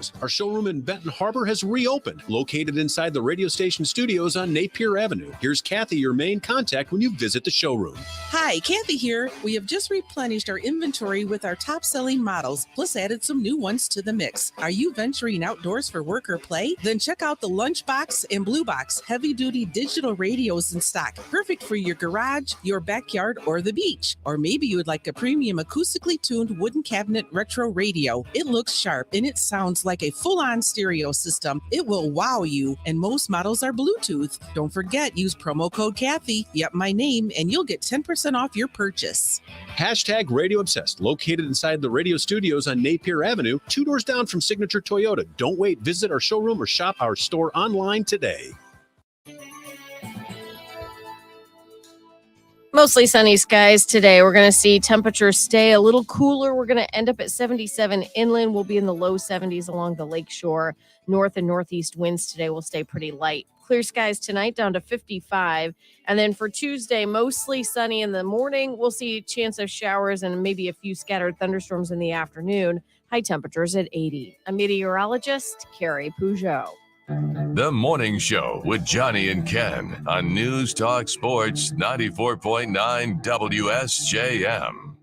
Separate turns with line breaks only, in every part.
news. Our showroom in Benton Harbor has reopened, located inside the radio station studios on Napier Avenue. Here's Kathy, your main contact when you visit the showroom.
Hi, Kathy here. We have just replenished our inventory with our top-selling models, plus added some new ones to the mix. Are you venturing outdoors for work or play? Then check out the Lunchbox and Blue Box heavy-duty digital radios in stock. Perfect for your garage, your backyard, or the beach. Or maybe you would like a premium acoustically tuned wooden cabinet retro radio. It looks sharp and it sounds like a full-on stereo system. It will wow you, and most models are Bluetooth. Don't forget, use promo code Kathy, my name, and you'll get 10% off your purchase.
Hashtag Radio Obsessed, located inside the radio studios on Napier Avenue, 2 doors down from Signature Toyota. Don't wait. Visit our showroom or shop our store online today.
Mostly sunny skies today. We're going to see temperatures stay a little cooler. We're going to end up at 77 inland. We'll be in the low 70s along the lakeshore. North and northeast winds today will stay pretty light. Clear skies tonight down to 55. And then for Tuesday, mostly sunny in the morning. We'll see a chance of showers and maybe a few scattered thunderstorms in the afternoon. High temperatures at 80. I'm meteorologist Carrie Peugeot.
The Morning Show with Jonny and Ken on News Talk Sports 94.9 WSJM.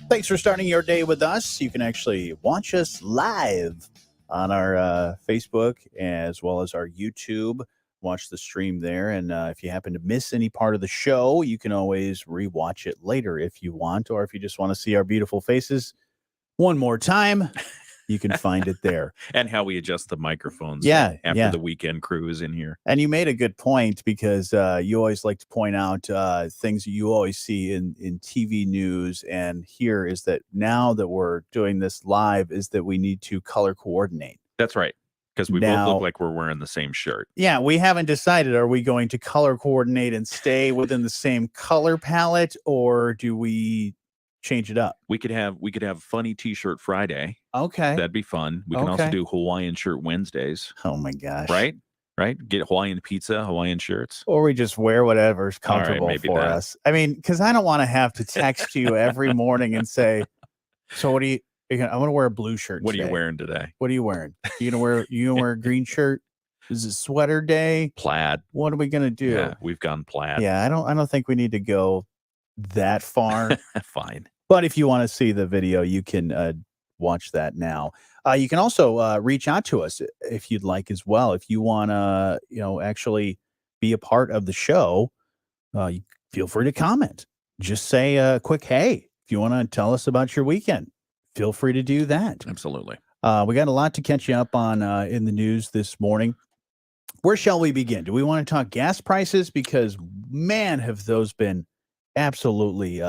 Thanks for starting your day with us. You can actually watch us live on our Facebook as well as our YouTube. Watch the stream there. And if you happen to miss any part of the show, you can always rewatch it later if you want, or if you just want to see our beautiful faces one more time. You can find it there.
And how we adjust the microphones
after
the weekend crew is in here.
And you made a good point, because you always like to point out things that you always see in TV news. And here is that now that we're doing this live is that we need to color coordinate.
That's right. Because we both look like we're wearing the same shirt.
Yeah, we haven't decided. Are we going to color coordinate and stay within the same color palette, or do we change it up?
We could have funny T-shirt Friday.
Okay,
that'd be fun. We can also do Hawaiian shirt Wednesdays.
Oh my gosh!
Right. Get Hawaiian pizza, Hawaiian shirts,
or we just wear whatever's comfortable for us. I mean, because I don't want to have to text you every morning and say, "So what do you?" I'm going to wear a blue shirt.
What are you wearing today?
What are you wearing? You gonna wear a green shirt? Is it sweater day?
Plaid.
What are we gonna do?
Yeah, we've gone plaid.
Yeah, I don't think we need to go that far.
Fine.
But if you want to see the video, you can watch that now. You can also reach out to us if you'd like as well. If you want to, actually be a part of the show, you feel free to comment. Just say a quick hey. If you want to tell us about your weekend, feel free to do that.
Absolutely.
We got a lot to catch you up on in the news this morning. Where shall we begin? Do we want to talk gas prices? Because, man, have those been absolutely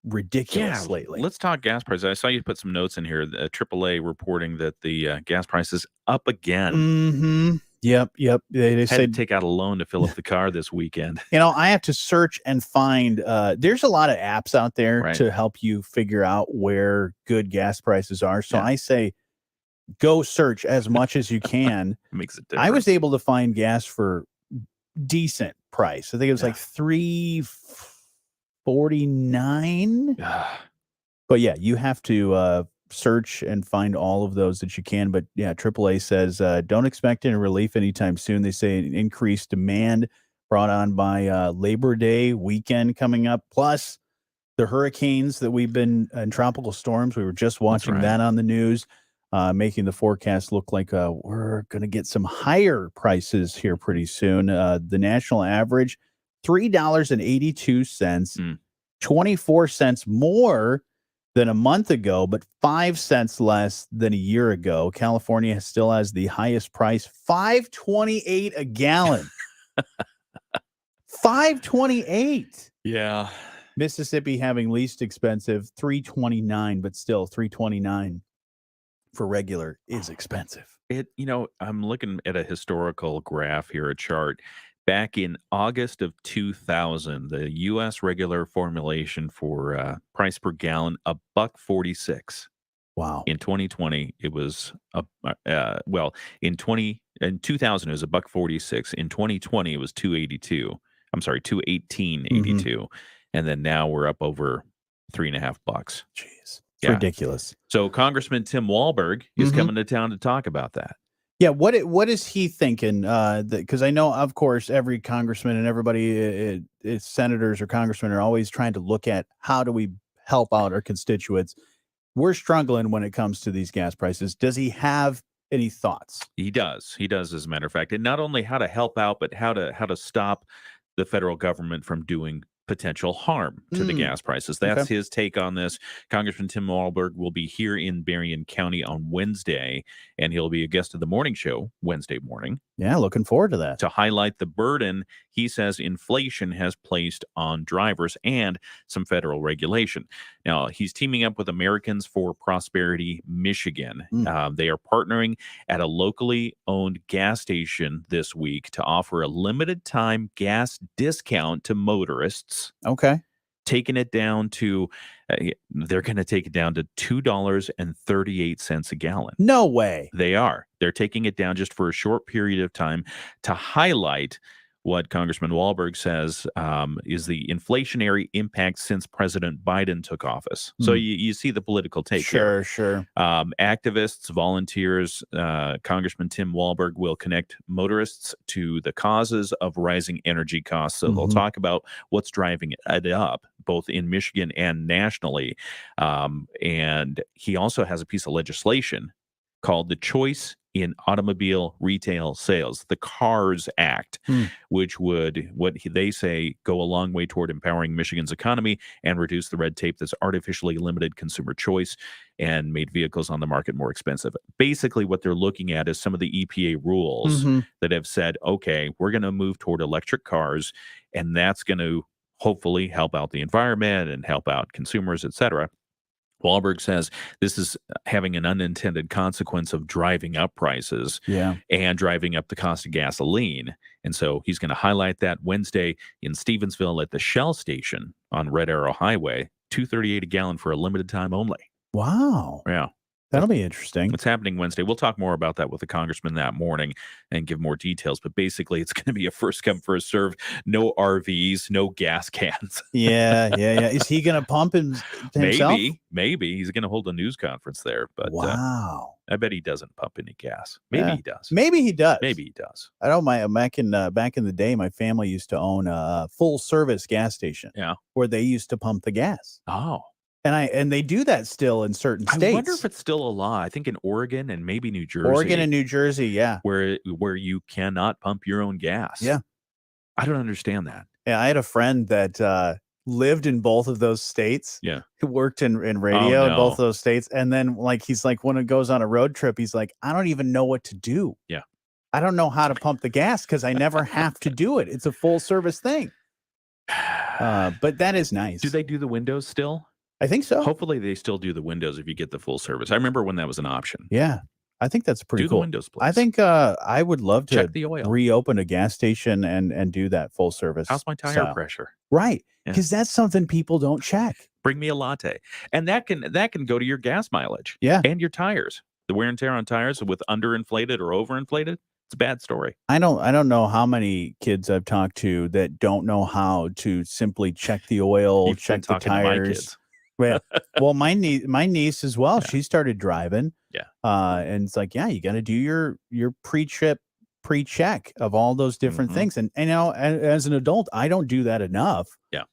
ridiculous lately.
Let's talk gas prices. I saw you put some notes in here. The AAA reporting that the gas price is up again.
Mm-hmm. Yep. They
said take out a loan to fill up the car this weekend.
I have to search and find. There's a lot of apps out there to help you figure out where good gas prices are. So I say, go search as much as you can.
Makes a difference.
I was able to find gas for decent price. I think it was like $3.49. But yeah, you have to search and find all of those that you can. But yeah, AAA says don't expect any relief anytime soon. They say an increased demand brought on by Labor Day weekend coming up, plus the hurricanes that we've been and tropical storms. We were just watching that on the news, making the forecast look like we're going to get some higher prices here pretty soon. The national average, $3.82, 24 cents more than a month ago, but 5 cents less than a year ago. California still has the highest price, $5.28 a gallon. $5.28.
Yeah.
Mississippi having least expensive, $3.29, but still $3.29 for regular is expensive.
I'm looking at a historical graph here, a chart. Back in August of 2000, the U.S. regular formulation for price per gallon, $1.46.
Wow.
In 2020, it was in 2000 it was $1.46. In 2020, it was $2.82. I'm sorry, $2.18.82. And then now we're up over $3.50.
Jeez. It's ridiculous.
So Congressman Tim Walberg is
Mhm.
coming to town to talk about that.
Yeah, what is he thinking? Because I know, of course, every congressman and everybody, senators or congressmen, are always trying to look at how do we help out our constituents. We're struggling when it comes to these gas prices. Does he have any thoughts?
He does. He does, as a matter of fact. And not only how to help out, but how to stop the federal government from doing potential harm to the gas prices. That's his take on this. Congressman Tim Walberg will be here in Berrien County on Wednesday, and he'll be a guest of the morning show Wednesday morning.
Yeah, looking forward to that.
To highlight the burden he says inflation has placed on drivers and some federal regulation. Now, he's teaming up with Americans for Prosperity Michigan. They are partnering at a locally owned gas station this week to offer a limited time gas discount to motorists.
Okay.
Taking it down to, they're going to take it down to $2.38 a gallon.
No way.
They are. They're taking it down just for a short period of time to highlight what Congressman Walberg says is the inflationary impact since President Biden took office. So you see the political take here.
Sure.
Activists, volunteers, Congressman Tim Walberg will connect motorists to the causes of rising energy costs. So they'll talk about what's driving it up, both in Michigan and nationally. And he also has a piece of legislation called the Choice in Automobile Retail Sales, the CARS Act, which would, they say, go a long way toward empowering Michigan's economy and reduce the red tape that's artificially limited consumer choice and made vehicles on the market more expensive. Basically, what they're looking at is some of the EPA rules that have said, okay, we're going to move toward electric cars, and that's going to hopefully help out the environment and help out consumers, et cetera. Walberg says this is having an unintended consequence of driving up prices and driving up the cost of gasoline. And so he's going to highlight that Wednesday in Stevensville at the Shell station on Red Arrow Highway, $2.38 a gallon for a limited time only.
Wow.
Yeah.
That'll be interesting.
It's happening Wednesday. We'll talk more about that with the congressman that morning and give more details. But basically, it's going to be a first come, first serve. No RVs, no gas cans.
Yeah. Is he going to pump himself?
Maybe. He's going to hold a news conference there. But
wow.
I bet he doesn't pump any gas. Maybe he does.
Maybe he does.
Maybe he does.
I know back in the day, my family used to own a full service gas station.
Yeah.
Where they used to pump the gas.
Oh.
And they do that still in certain states.
I wonder if it's still a law. I think in Oregon and maybe New Jersey.
Oregon and New Jersey, yeah.
Where you cannot pump your own gas.
Yeah.
I don't understand that.
Yeah, I had a friend that lived in both of those states.
Yeah.
Who worked in radio in both of those states. And then he's like, when it goes on a road trip, he's like, I don't even know what to do.
Yeah.
I don't know how to pump the gas because I never have to do it. It's a full service thing. But that is nice.
Do they do the windows still?
I think so.
Hopefully they still do the windows if you get the full service. I remember when that was an option.
Yeah. I think that's pretty cool.
Do the windows, please.
I think I would love to
check the oil.
Reopen a gas station and do that full service.
How's my tire pressure?
Right. Because that's something people don't check.
Bring me a latte. And that can go to your gas mileage.
Yeah.
And your tires. The wear and tear on tires with underinflated or overinflated. It's a bad story.
I don't know how many kids I've talked to that don't know how to simply check the oil, check the tires. Well, my niece as well. Yeah. She started driving.
Yeah.
And it's like, you got to do your pre-trip pre-check of all those different things. And as an adult, I don't do that enough.
Yeah.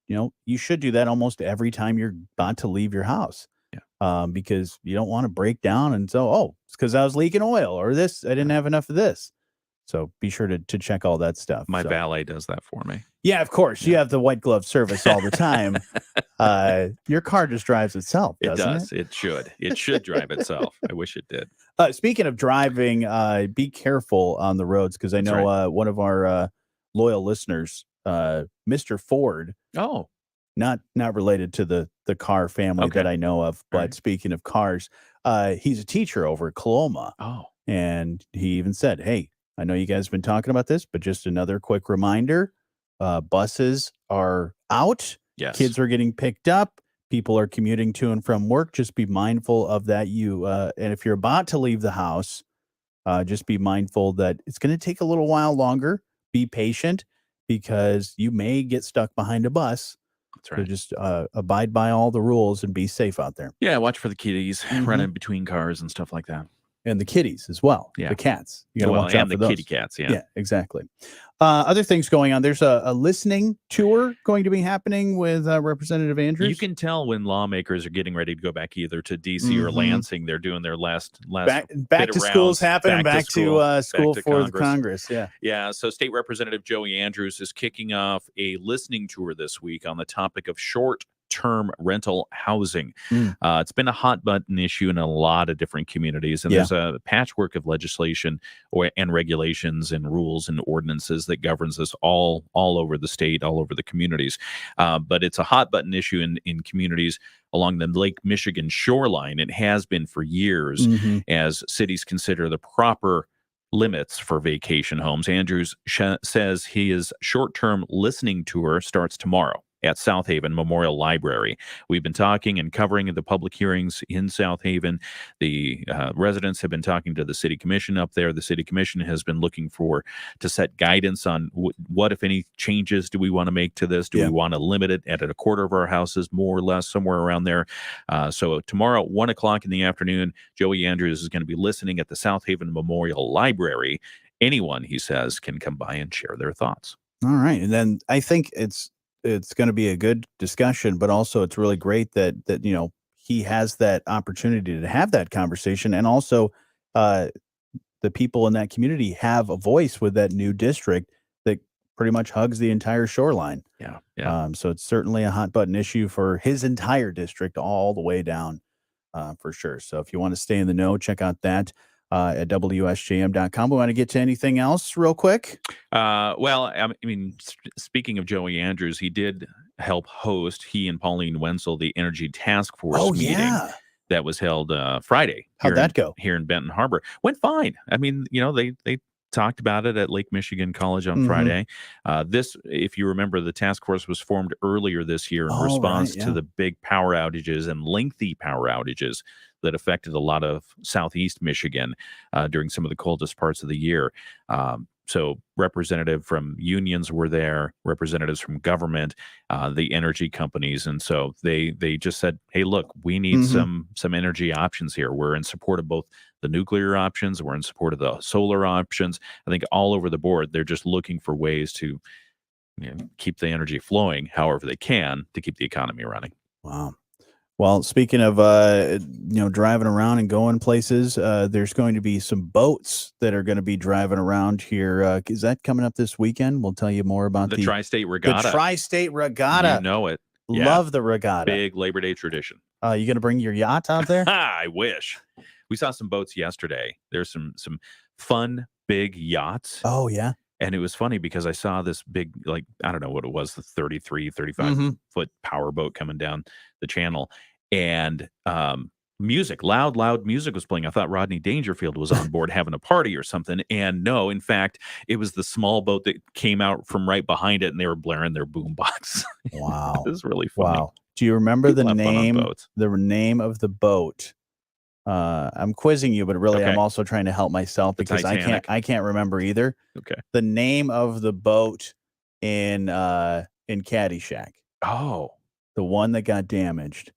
You should do that almost every time you're about to leave your house.
Yeah.
Because you don't want to break down and so, it's because I was leaking oil or this, I didn't have enough of this. So be sure to check all that stuff.
My valet does that for me.
Yeah, of course. Yeah. You have the white glove service all the time. Your car just drives itself, doesn't it?
It should. It should drive itself. I wish it did.
Speaking of driving, be careful on the roads because I know one of our loyal listeners, Mr. Ford.
Oh.
Not related to the car family that I know of, but speaking of cars, he's a teacher over at Coloma.
Oh.
And he even said, hey, I know you guys have been talking about this, but just another quick reminder, buses are out.
Yes.
Kids are getting picked up. People are commuting to and from work. Just be mindful of that. And if you're about to leave the house, just be mindful that it's going to take a little while longer. Be patient because you may get stuck behind a bus
That's
So
right.
just abide by all the rules and be safe out there.
Yeah, watch for the kitties
Mhm.
running between cars and stuff like that.
And the kitties as well.
Yeah.
The cats. You got to watch out
and
for
the
those.
kitty cats. Yeah.
Yeah, exactly. Other things going on. There's a listening tour going to be happening with Representative Andrews.
You can tell when lawmakers are getting ready to go back either to DC or
Mhm.
Lansing. They're doing their last
back
bit of
to school's
rounds,
happening. Back to school
back to
for
Congress.
the Congress. Yeah.
Yeah, so State Representative Joey Andrews is kicking off a listening tour this week on the topic of short-term rental housing. It's been a hot button issue in a lot of different communities, and there's a patchwork of legislation and regulations and rules and ordinances that governs this all over the state, all over the communities. But it's a hot button issue in communities along the Lake Michigan shoreline. It has been for years as cities consider the proper limits for vacation homes. Andrews says his short-term listening tour starts tomorrow at South Haven Memorial Library. We've been talking and covering the public hearings in South Haven. The residents have been talking to the city commission up there. The city commission has been looking to set guidance on what, if any, changes do we want to make to this? Do we want to limit it at a quarter of our houses, more or less, somewhere around there? So tomorrow, 1 o'clock in the afternoon, Joey Andrews is going to be listening at the South Haven Memorial Library. Anyone, he says, can come by and share their thoughts.
All right. And then I think it's going to be a good discussion, but also it's really great that he has that opportunity to have that conversation, and also the people in that community have a voice with that new district that pretty much hugs the entire shoreline.
Yeah.
So it's certainly a hot button issue for his entire district all the way down, for sure. So if you want to stay in the know, check out at WSJM.com. We want to get to anything else real quick?
Well, I mean, speaking of Joey Andrews, he did help host, he and Pauline Wenzel, the Energy Task Force meeting that was held Friday.
How'd that go?
Here in Benton Harbor. Went fine. I mean, they talked about it at Lake Michigan College on Friday. If you remember, the task force was formed earlier this year in response to the big power outages and lengthy power outages that affected a lot of Southeast Michigan during some of the coldest parts of the year. So representative from unions were there, representatives from government, the energy companies. And so they just said, hey, look, we need some energy options here. We're in support of both the nuclear options. We're in support of the solar options. I think all over the board, they're just looking for ways to keep the energy flowing however they can to keep the economy running.
Wow. Well, speaking of, driving around and going places, there's going to be some boats that are going to be driving around here. Is that coming up this weekend? We'll tell you more about
the Tri-State Regatta.
The Tri-State Regatta.
You know it.
Love the regatta.
Big Labor Day tradition.
You going to bring your yacht out there?
I wish. We saw some boats yesterday. There's some fun, big yachts.
Oh, yeah.
And it was funny because I saw this big, I don't know what it was, the 35 foot power boat coming down the channel. And music, loud music was playing. I thought Rodney Dangerfield was on board having a party or something. And no, in fact, it was the small boat that came out from right behind it, and they were blaring their boombox.
Wow.
It was really funny.
Wow. Do you remember
People
the
have fun on
name
boats.
of the boat? I'm quizzing you, but really I'm also trying to help myself because
Titanic.
I can't remember either.
Okay.
The name of the boat in Caddyshack.
Oh.
The one that got damaged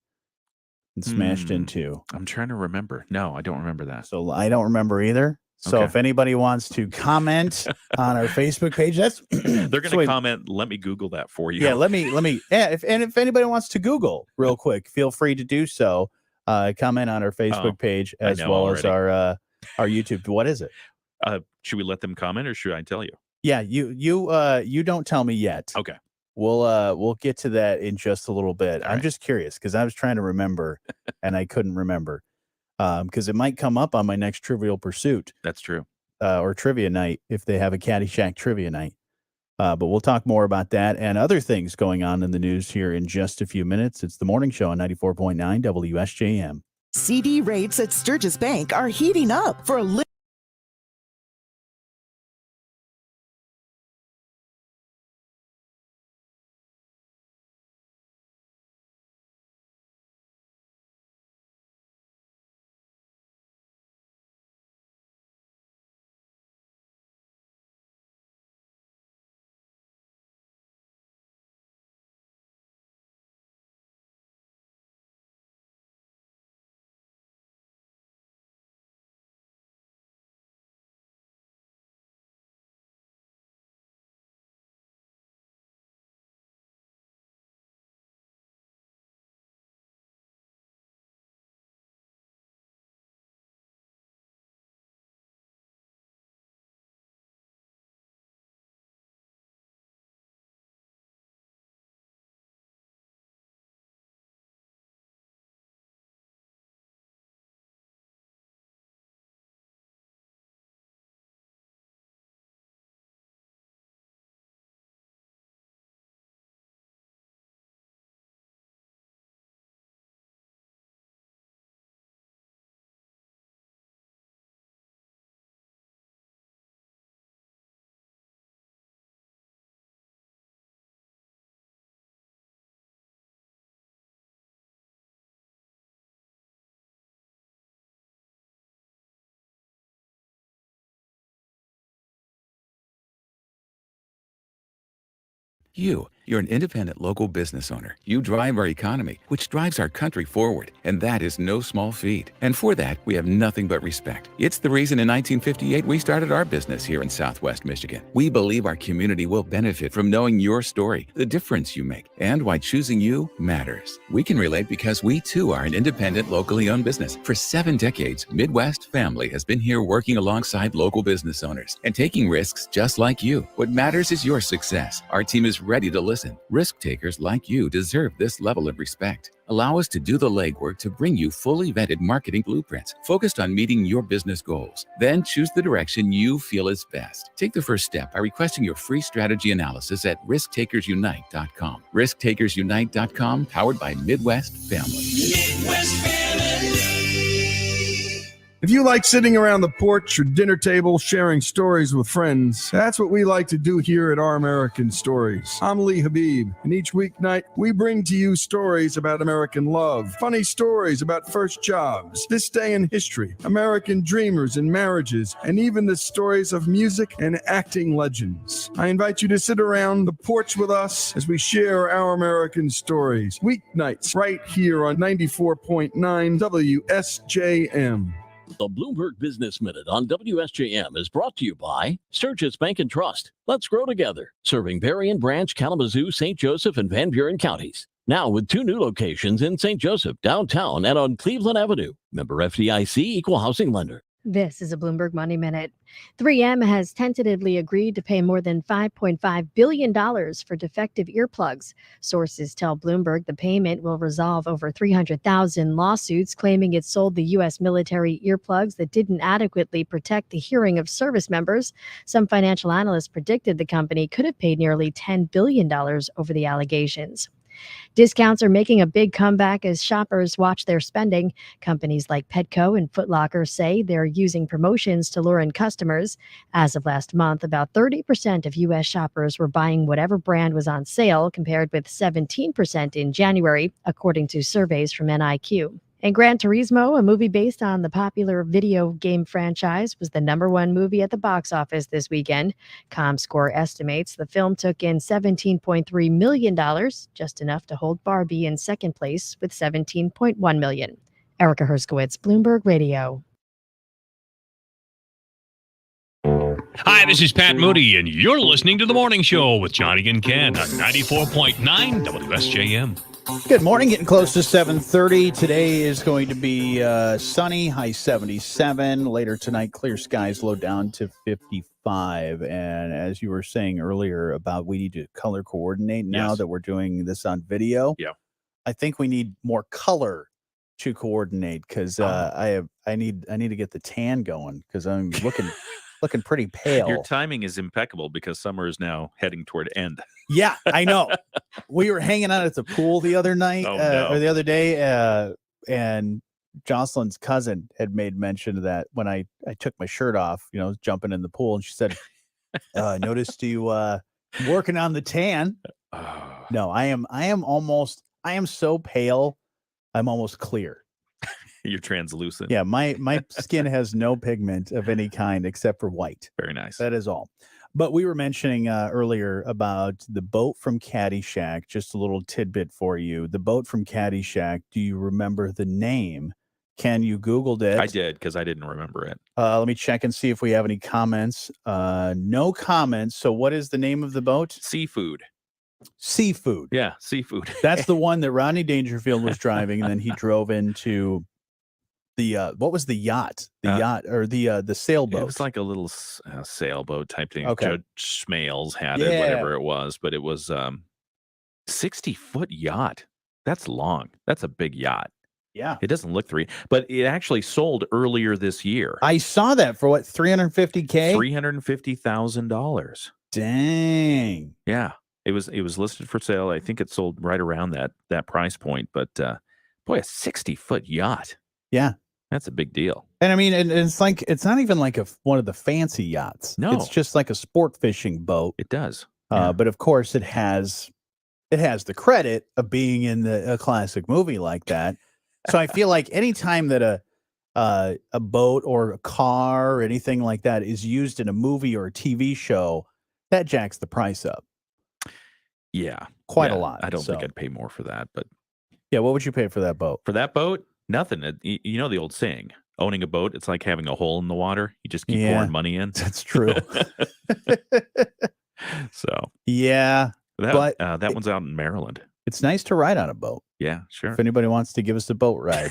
and smashed into.
I'm trying to remember. No, I don't remember that.
So I don't remember either. So
Okay.
if anybody wants to comment on our Facebook page, that's
they're going to comment. Let me Google that for you.
Yeah, let me. Yeah, if anybody wants to Google real quick, feel free to do so. Comment on our Facebook page as well as our YouTube. What is it?
Should we let them comment or should I tell you?
Yeah, you don't tell me yet.
Okay.
We'll get to that in just a little bit.
All
I'm
right.
just curious because I was trying to remember and I couldn't remember because it might come up on my next Trivial Pursuit.
That's true.
Or trivia night if they have a Caddyshack trivia night. But we'll talk more about that and other things going on in the news here in just a few minutes. It's the morning show on 94.9 WSJM.
CD rates at Sturgis Bank are heating up for a
You're an independent local business owner. You drive our economy, which drives our country forward. And that is no small feat. And for that, we have nothing but respect. It's the reason in 1958 we started our business here in Southwest Michigan. We believe our community will benefit from knowing your story, the difference you make, and why choosing you matters. We can relate because we too are an independent, locally owned business. For 7 decades, Midwest Family has been here working alongside local business owners and taking risks just like you. What matters is your success. Our team is ready to listen. Risk takers like you deserve this level of respect. Allow us to do the legwork to bring you fully vetted marketing blueprints focused on meeting your business goals. Then choose the direction you feel is best. Take the first step by requesting your free strategy analysis at risktakersunite.com. Risktakersunite.com, powered by Midwest Family.
Midwest Family.
If you like sitting around the porch or dinner table sharing stories with friends, that's what we like to do here at Our American Stories. I'm Lee Habib, and each weeknight we bring to you stories about American love, funny stories about first jobs, this day in history, American dreamers and marriages, and even the stories of music and acting legends. I invite you to sit around the porch with us as we share Our American Stories, weeknights right here on 94.9 WSJM.
The Bloomberg Business Minute on WSJM is brought to you by Sturgis Bank and Trust. Let's grow together. Serving Berrien Branch, Kalamazoo, St. Joseph, and Van Buren counties. Now with 2 new locations in St. Joseph, downtown, and on Cleveland Avenue. Member FDIC, Equal Housing Lender.
This is a Bloomberg Money Minute. 3M has tentatively agreed to pay more than $5.5 billion for defective earplugs. Sources tell Bloomberg the payment will resolve over 300,000 lawsuits claiming it sold the U.S. military earplugs that didn't adequately protect the hearing of service members. Some financial analysts predicted the company could have paid nearly $10 billion over the allegations. Discounts are making a big comeback as shoppers watch their spending. Companies like Petco and Foot Locker say they're using promotions to lure in customers. As of last month, about 30% of U.S. shoppers were buying whatever brand was on sale, compared with 17% in January, according to surveys from NIQ. And Gran Turismo, a movie based on the popular video game franchise, was the #1 movie at the box office this weekend. ComScore estimates the film took in $17.3 million, just enough to hold Barbie in second place with $17.1 million. Erica Herskowitz, Bloomberg Radio.
Hi, this is Pat Moody, and you're listening to The Morning Show with Jonny and Ken on 94.9 WSJM.
Good morning. Getting close to 7:30. Today is going to be sunny, high 77. Later tonight, clear skies, low down to 55. And as you were saying earlier about we need to color coordinate now that we're doing this on video.
Yeah.
I think we need more color to coordinate because I need to get the tan going because I'm looking pretty pale.
Your timing is impeccable because summer is now heading toward end.
Yeah, I know. We were hanging out at the pool the other night or the other day, and Jocelyn's cousin had made mention of that when I took my shirt off, jumping in the pool, and she said, "Noticed you working on the tan." No, I am so pale, I'm almost clear.
You're translucent.
Yeah, my skin has no pigment of any kind except for white.
Very nice.
That is all. But we were mentioning earlier about the boat from Caddyshack. Just a little tidbit for you. The boat from Caddyshack. Do you remember the name? Ken, you Googled it.
I did because I didn't remember it.
Let me check and see if we have any comments. No comments. So what is the name of the boat?
Seafood.
Seafood.
Yeah, Seafood.
That's the one that Rodney Dangerfield was driving, and then he drove into the what was the yacht? The yacht or the sailboat?
It was like a little sailboat type thing.
Okay.
Judge Smales had it, whatever it was, but it was 60-foot yacht. That's long. That's a big yacht.
Yeah.
It doesn't look but it actually sold earlier this year.
I saw that for what, $350K?
$350,000.
Dang.
Yeah. It was listed for sale. I think it sold right around that price point, but boy, a 60-foot yacht.
Yeah.
That's a big deal.
And I mean, it's like, it's not even like one of the fancy yachts.
No.
It's just like a sport fishing boat.
It does.
But of course it has the credit of being in a classic movie like that. So I feel like anytime that a boat or a car or anything like that is used in a movie or a TV show, that jacks the price up.
Yeah.
Quite a
Yeah,
lot.
I don't think
So,
I'd pay more for that, but
yeah, what would you pay for that boat?
for that boat, nothing. You know the old saying, owning a boat, it's like having a hole in the water. You just keep
Yeah,
pouring money in.
that's true.
So
Yeah, but
that one's out in Maryland.
it's nice to ride on a boat.
Yeah, sure.
If anybody wants to give us a boat ride,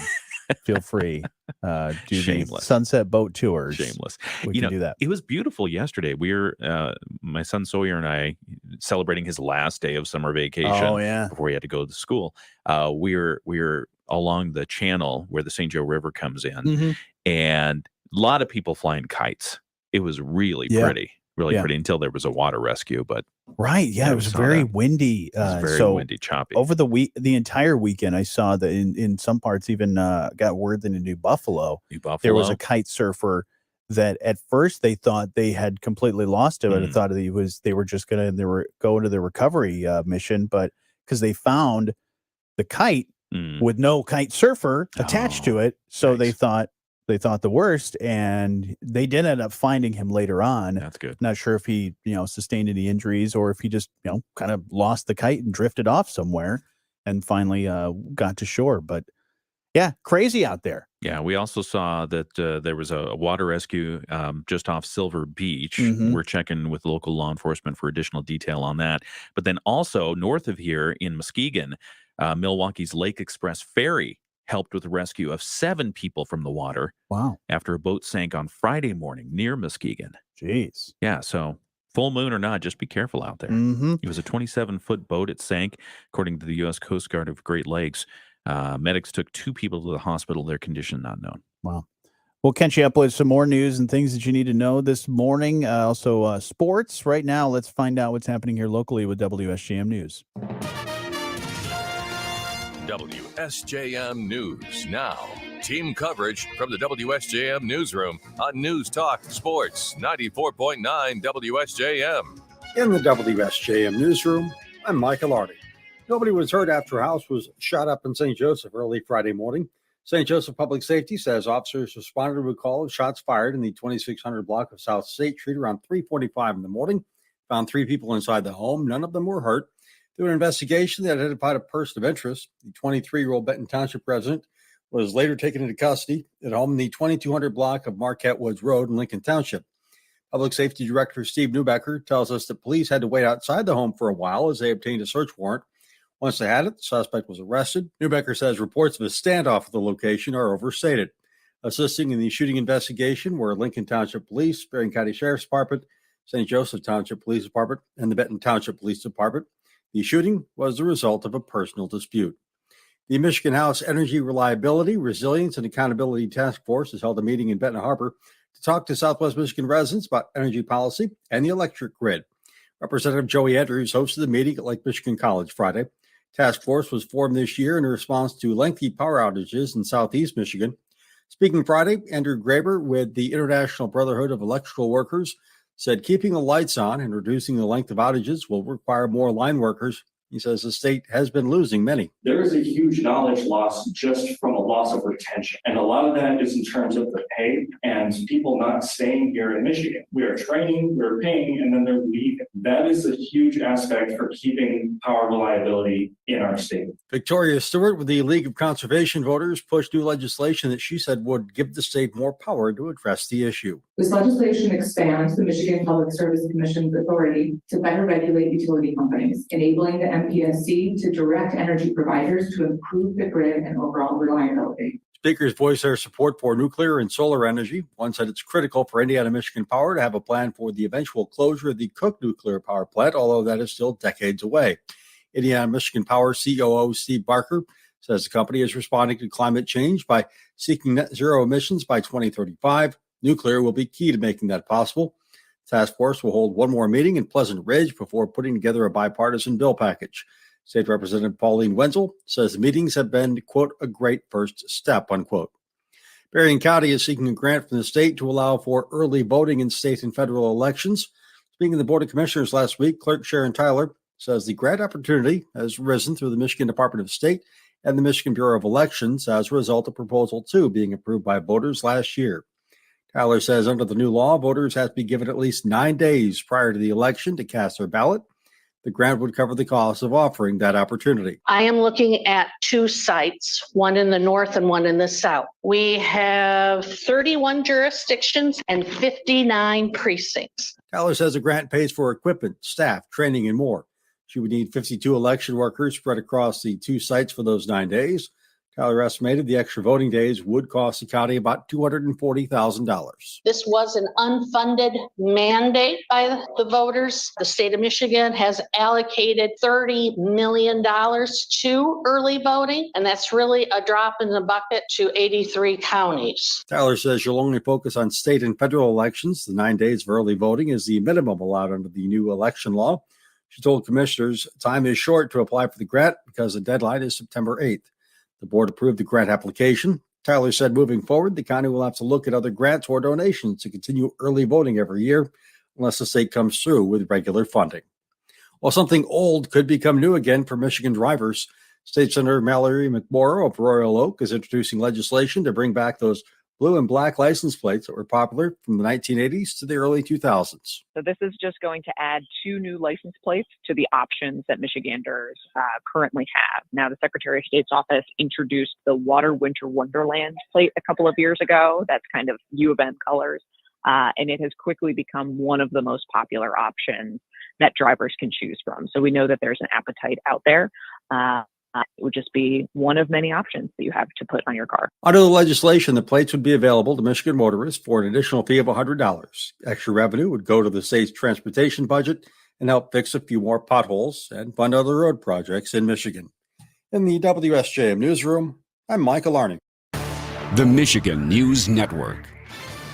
feel free. Do the
Shameless.
sunset boat tours.
Shameless.
We
You
can
know,
do that.
it was beautiful yesterday. We were, my son Sawyer and I, celebrating his last day of summer vacation.
Oh, yeah.
Before he had to go to school. We were along the channel where the St. Joe River comes in,
Mhm.
and a lot of people flying kites. It was really
Yeah.
pretty, really
Yeah.
pretty until there was a water rescue. But
Right. Yeah, it was
we saw
very
that.
windy.
It was very
so
windy, choppy.
over the entire weekend, I saw that in some parts even got word that in New Buffalo, there was a kite surfer that at first they thought they had completely lost him. And I thought they were just going to go to the recovery mission, but because they found the kite with no kite surfer attached to it, so they thought the worst, and they did end up finding him later on.
That's good.
Not sure if he, sustained any injuries or if he just, kind of lost the kite and drifted off somewhere and finally got to shore. But yeah, crazy out there.
Yeah, we also saw that there was a water rescue just off Silver Beach.
Mhm.
We're checking with local law enforcement for additional detail on that. But then also north of here in Muskegon, Milwaukee's Lake Express Ferry helped with the rescue of 7 people from the water.
Wow.
After a boat sank on Friday morning near Muskegon.
Jeez.
Yeah, so full moon or not, just be careful out there.
Mhm.
It was a 27-foot boat. It sank, according to the U.S. Coast Guard of Great Lakes. Medics took 2 people to the hospital. Their condition not known.
Wow. We'll catch you up with some more news and things that you need to know this morning. Also, sports. Right now, let's find out what's happening here locally with WSJM News.
WSJM News now. Team coverage from the WSJM Newsroom on News Talk Sports 94.9 WSJM.
In the WSJM Newsroom, I'm Michael Arty. Nobody was hurt after a house was shot up in St. Joseph early Friday morning. St. Joseph Public Safety says officers responded to a call of shots fired in the 2600 block of South State Street around 3:45 in the morning. Found 3 people inside the home. None of them were hurt. Through an investigation, they identified a person of interest. The 23-year-old Benton Township resident was later taken into custody at home in the 2200 block of Marquette Woods Road in Lincoln Township. Public Safety Director Steve Newbecker tells us that police had to wait outside the home for a while as they obtained a search warrant. Once they had it, the suspect was arrested. Newbecker says reports of a standoff at the location are overstated. Assisting in the shooting investigation were Lincoln Township Police, Berrien County Sheriff's Department, St. Joseph Township Police Department, and the Benton Township Police Department. The shooting was the result of a personal dispute. The Michigan House Energy Reliability, Resilience, and Accountability Task Force has held a meeting in Benton Harbor to talk to Southwest Michigan residents about energy policy and the electric grid. Representative Joey Andrews hosted the meeting at Lake Michigan College Friday. Task Force was formed this year in response to lengthy power outages in southeast Michigan. Speaking Friday, Andrew Graber with the International Brotherhood of Electrical Workers said keeping the lights on and reducing the length of outages will require more line workers. He says the state has been losing many.
There is a huge knowledge loss just from a loss of retention. And a lot of that is in terms of the pay and people not staying here in Michigan. We are training, we're paying, and then they're leaving. That is a huge aspect for keeping power reliability in our state.
Victoria Stewart with the League of Conservation Voters pushed new legislation that she said would give the state more power to address the issue.
This legislation expands the Michigan Public Service Commission's authority to better regulate utility companies, enabling the MPSC to direct energy providers to improve the grid and overall reliability.
Speakers voiced their support for nuclear and solar energy. One said it's critical for Indiana Michigan Power to have a plan for the eventual closure of the Cook nuclear power plant, although that is still decades away. Indiana Michigan Power COO Steve Barker says the company is responding to climate change by seeking net zero emissions by 2035. Nuclear will be key to making that possible. Task Force will hold one more meeting in Pleasant Ridge before putting together a bipartisan bill package. State Representative Pauline Wenzel says the meetings have been, quote, a great first step, unquote. Berrien County is seeking a grant from the state to allow for early voting in state and federal elections. Speaking of the Board of Commissioners last week, Clerk Sharon Tyler says the grant opportunity has risen through the Michigan Department of State and the Michigan Bureau of Elections as a result of Proposal 2 being approved by voters last year. Tyler says under the new law, voters have to be given at least 9 days prior to the election to cast their ballot. The grant would cover the cost of offering that opportunity.
I am looking at 2 sites, one in the north and one in the south. We have 31 jurisdictions and 59 precincts.
Tyler says the grant pays for equipment, staff, training, and more. She would need 52 election workers spread across the 2 sites for those 9 days. Tyler estimated the extra voting days would cost the county about $240,000.
This was an unfunded mandate by the voters. The state of Michigan has allocated $30 million to early voting, and that's really a drop in the bucket to 83 counties.
Tyler says she'll only focus on state and federal elections. The 9 days of early voting is the minimum allowed under the new election law. She told commissioners time is short to apply for the grant because the deadline is September 8th. The board approved the grant application. Tyler said moving forward, the county will have to look at other grants or donations to continue early voting every year unless the state comes through with regular funding. While something old could become new again for Michigan drivers, State Senator Mallory McMorrow of Royal Oak is introducing legislation to bring back those blue and black license plates that were popular from the 1980s to the early 2000s.
So this is just going to add 2 new license plates to the options that Michiganders currently have. Now, the Secretary of State's office introduced the Water Winter Wonderland plate a couple of years ago. That's kind of U of M colors. And it has quickly become one of the most popular options that drivers can choose from. So we know that there's an appetite out there. It would just be one of many options that you have to put on your car.
Under the legislation, the plates would be available to Michigan motorists for an additional fee of $100. Extra revenue would go to the state's transportation budget and help fix a few more potholes and fund other road projects in Michigan. In the WSJM newsroom, I'm Michael Arning.
The Michigan News Network.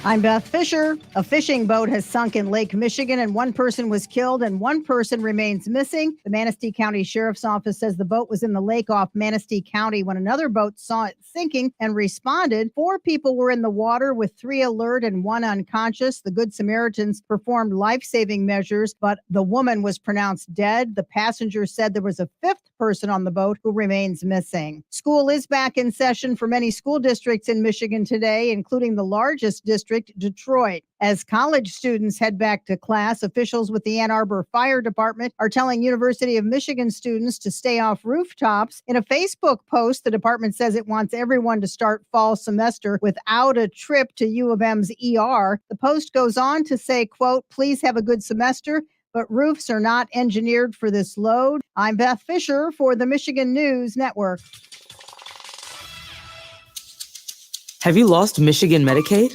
I'm Beth Fisher. A fishing boat has sunk in Lake Michigan and 1 person was killed and 1 person remains missing. The Manistee County Sheriff's Office says the boat was in the lake off Manistee County when another boat saw it sinking and responded. 4 people were in the water with 3 alert and 1 unconscious. The Good Samaritans performed life-saving measures, but the woman was pronounced dead. The passenger said there was a 5th person on the boat who remains missing. School is back in session for many school districts in Michigan today, including the largest district, Detroit. As college students head back to class, officials with the Ann Arbor Fire Department are telling University of Michigan students to stay off rooftops. In a Facebook post, the department says it wants everyone to start fall semester without a trip to U of M's ER. The post goes on to say, quote, "Please have a good semester, but roofs are not engineered for this load." I'm Beth Fisher for the Michigan News Network.
Have you lost Michigan Medicaid?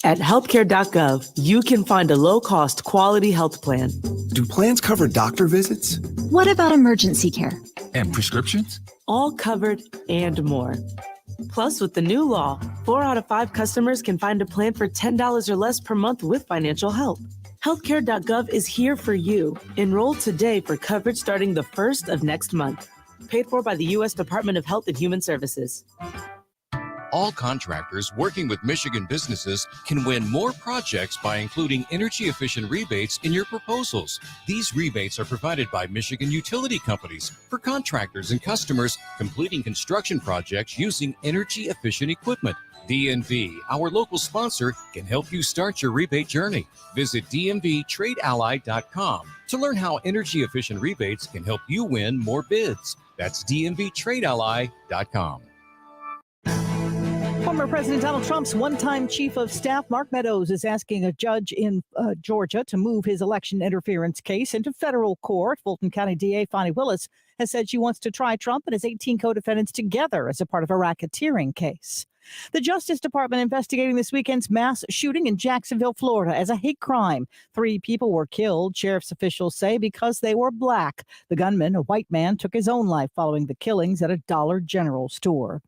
At healthcare.gov, you can find a low-cost quality health plan.
Do plans cover doctor visits?
What about emergency care?
And prescriptions?
All covered and more. Plus, with the new law, 4 out of 5 customers can find a plan for $10 or less per month with financial help. Healthcare.gov is here for you. Enroll today for coverage starting the 1st of next month. Paid for by the U.S. Department of Health and Human Services.
All contractors working with Michigan businesses can win more projects by including energy-efficient rebates in your proposals. These rebates are provided by Michigan utility companies for contractors and customers completing construction projects using energy-efficient equipment. DNV, our local sponsor, can help you start your rebate journey. Visit dmvtradeally.com to learn how energy-efficient rebates can help you win more bids. That's dmvtradeally.com.
Former President Donald Trump's one-time chief of staff, Mark Meadows, is asking a judge in Georgia to move his election interference case into federal court. Fulton County DA Fonnie Willis has said she wants to try Trump and his 18 co-defendants together as a part of a racketeering case. The Justice Department investigating this weekend's mass shooting in Jacksonville, Florida, as a hate crime. 3 people were killed, sheriff's officials say, because they were black. The gunman, a white man, took his own life following the killings at a Dollar General store.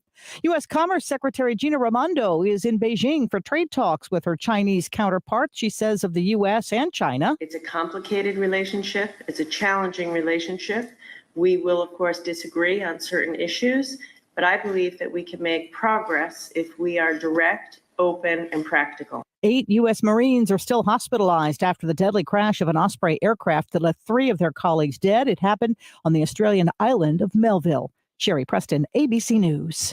U.S. Commerce Secretary Gina Raimondo is in Beijing for trade talks with her Chinese counterpart, she says, of the U.S. and China.
It's a complicated relationship. It's a challenging relationship. We will, of course, disagree on certain issues, but I believe that we can make progress if we are direct, open, and practical.
8 U.S. Marines are still hospitalized after the deadly crash of an Osprey aircraft that left 3 of their colleagues dead. It happened on the Australian island of Melville. Sherry Preston, ABC News.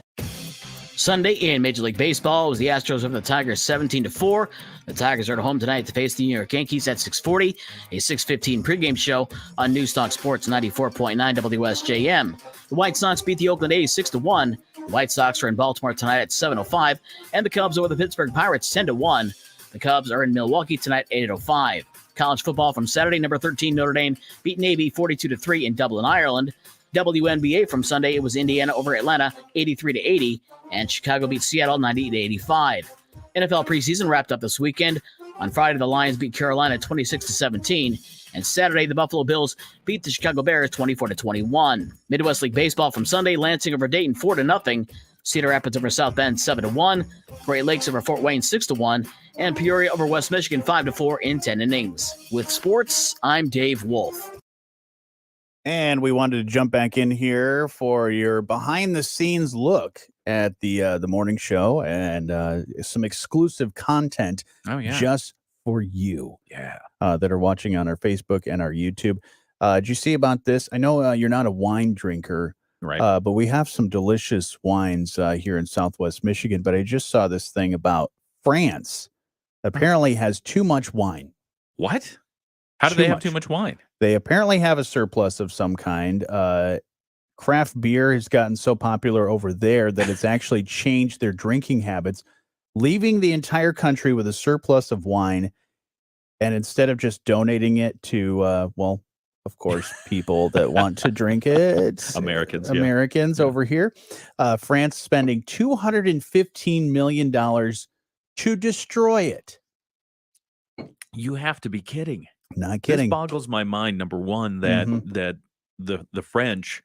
Sunday in Major League Baseball was the Astros over the Tigers 17-4. The Tigers are at home tonight to face the New York Yankees at 6:40. A 6:15 pregame show on Newstalk Sports 94.9 WSJM. The White Sox beat the Oakland A's 6-1. The White Sox are in Baltimore tonight at 7:05, and the Cubs over the Pittsburgh Pirates 10-1. The Cubs are in Milwaukee tonight 8:05. College football from Saturday, number 13 Notre Dame beat Navy 42-3 in Dublin, Ireland. WNBA from Sunday, it was Indiana over Atlanta 83-80, and Chicago beat Seattle 90-85. NFL preseason wrapped up this weekend. On Friday, the Lions beat Carolina 26-17, and Saturday, the Buffalo Bills beat the Chicago Bears 24-21. Midwest League baseball from Sunday, Lansing over Dayton 4-0, Cedar Rapids over South Bend 7-1, Great Lakes over Fort Wayne 6-1, and Peoria over West Michigan 5-4 in 10 innings. With sports, I'm Dave Wolf.
And we wanted to jump back in here for your behind-the-scenes look at the morning show and some exclusive content just for you that are watching on our Facebook and our YouTube. Did you see about this? I know you're not a wine drinker,
right?
But we have some delicious wines here in Southwest Michigan. But I just saw this thing about France apparently has too much wine.
What? How do they have too much wine?
They apparently have a surplus of some kind. Craft beer has gotten so popular over there that it's actually changed their drinking habits, leaving the entire country with a surplus of wine. And instead of just donating it to, well, of course, people that want to drink it, Americans over here, France spending $215 million to destroy it.
You have to be kidding.
Not kidding.
This boggles my mind. Number one, that the French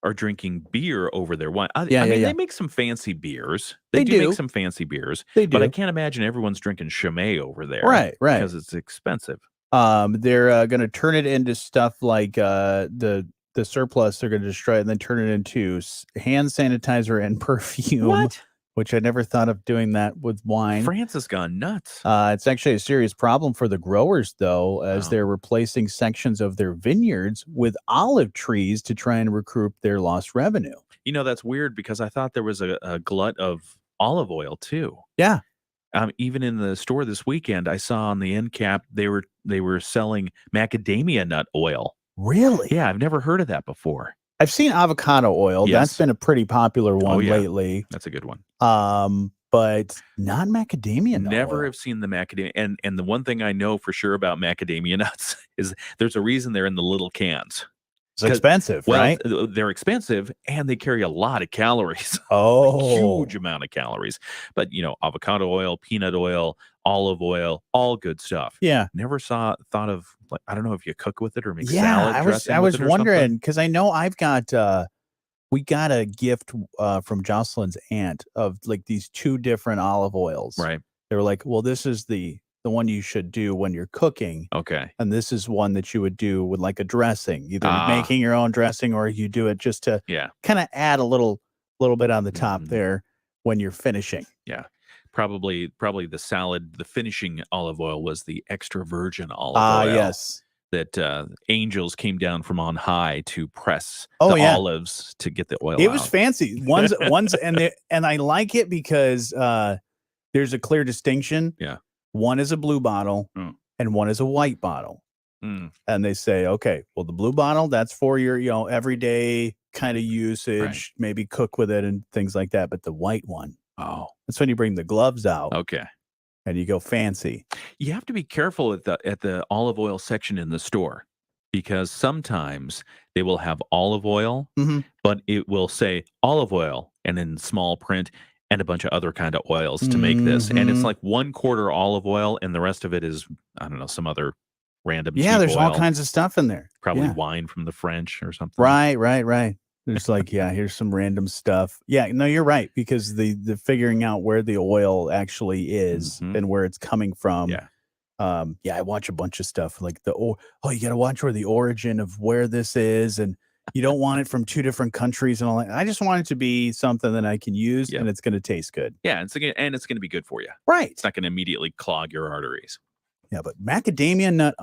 are drinking beer over their wine. I mean, they make some fancy beers. They do make some fancy beers.
They do.
But I can't imagine everyone's drinking Chimay over there.
Right.
Because it's expensive.
They're going to turn it into stuff like the surplus. They're going to destroy it and then turn it into hand sanitizer and perfume.
What?
Which I never thought of doing that with wine.
France has gone nuts.
It's actually a serious problem for the growers, though, as they're replacing sections of their vineyards with olive trees to try and recoup their lost revenue.
You know, that's weird because I thought there was a glut of olive oil, too.
Yeah.
Even in the store this weekend, I saw on the end cap they were selling macadamia nut oil.
Really?
Yeah, I've never heard of that before.
I've seen avocado oil.
Yes.
That's been a pretty popular one lately.
That's a good one.
But not macadamia nut
Never
oil.
have seen the macadamia. And the one thing I know for sure about macadamia nuts is there's a reason they're in the little cans.
It's expensive, right?
They're expensive and they carry a lot of calories.
Oh,
a huge amount of calories. But, you know, avocado oil, peanut oil, olive oil, all good stuff.
Yeah.
Never thought of, like, I don't know if you cook with it or make salad
I
dressing
was
with it or
wondering because I know I've got we got a gift from Jocelyn's aunt of like these two different olive oils.
Right.
They were like, well, this is the one you should do when you're cooking.
Okay.
And this is one that you would do with like a dressing, either making your own dressing or you do it just to kind of add a little bit on the top there when you're finishing.
Yeah. Probably the finishing olive oil was the extra virgin olive oil.
Yes.
That angels came down from on high to press the olives to get the oil
It
out.
was fancy. One's and I like it because there's a clear distinction.
Yeah.
One is a blue bottle and one is a white bottle. And they say, okay, well, the blue bottle, that's for your, everyday kind of usage, maybe cook with it and things like that. But the white one, that's when you bring the gloves out.
Okay.
And you go fancy.
You have to be careful at the olive oil section in the store because sometimes they will have olive oil, but it will say olive oil and in small print and a bunch of other kind of oils to make this. And it's like 1/4 olive oil and the rest of it is, I don't know, some other random cheap
there's
oil.
all kinds of stuff in there.
Probably wine from the French or something.
Right. There's like, here's some random stuff. Yeah, no, you're right, because the figuring out where the oil actually is and where it's coming from. I watch a bunch of stuff like you got to watch where the origin of where this is, and you don't want it from two different countries and all that. I just want it to be something that I can use and it's going to taste good.
Yeah, it's going to be good for you.
Right.
It's not going to immediately clog your arteries.
Yeah, but macadamia nut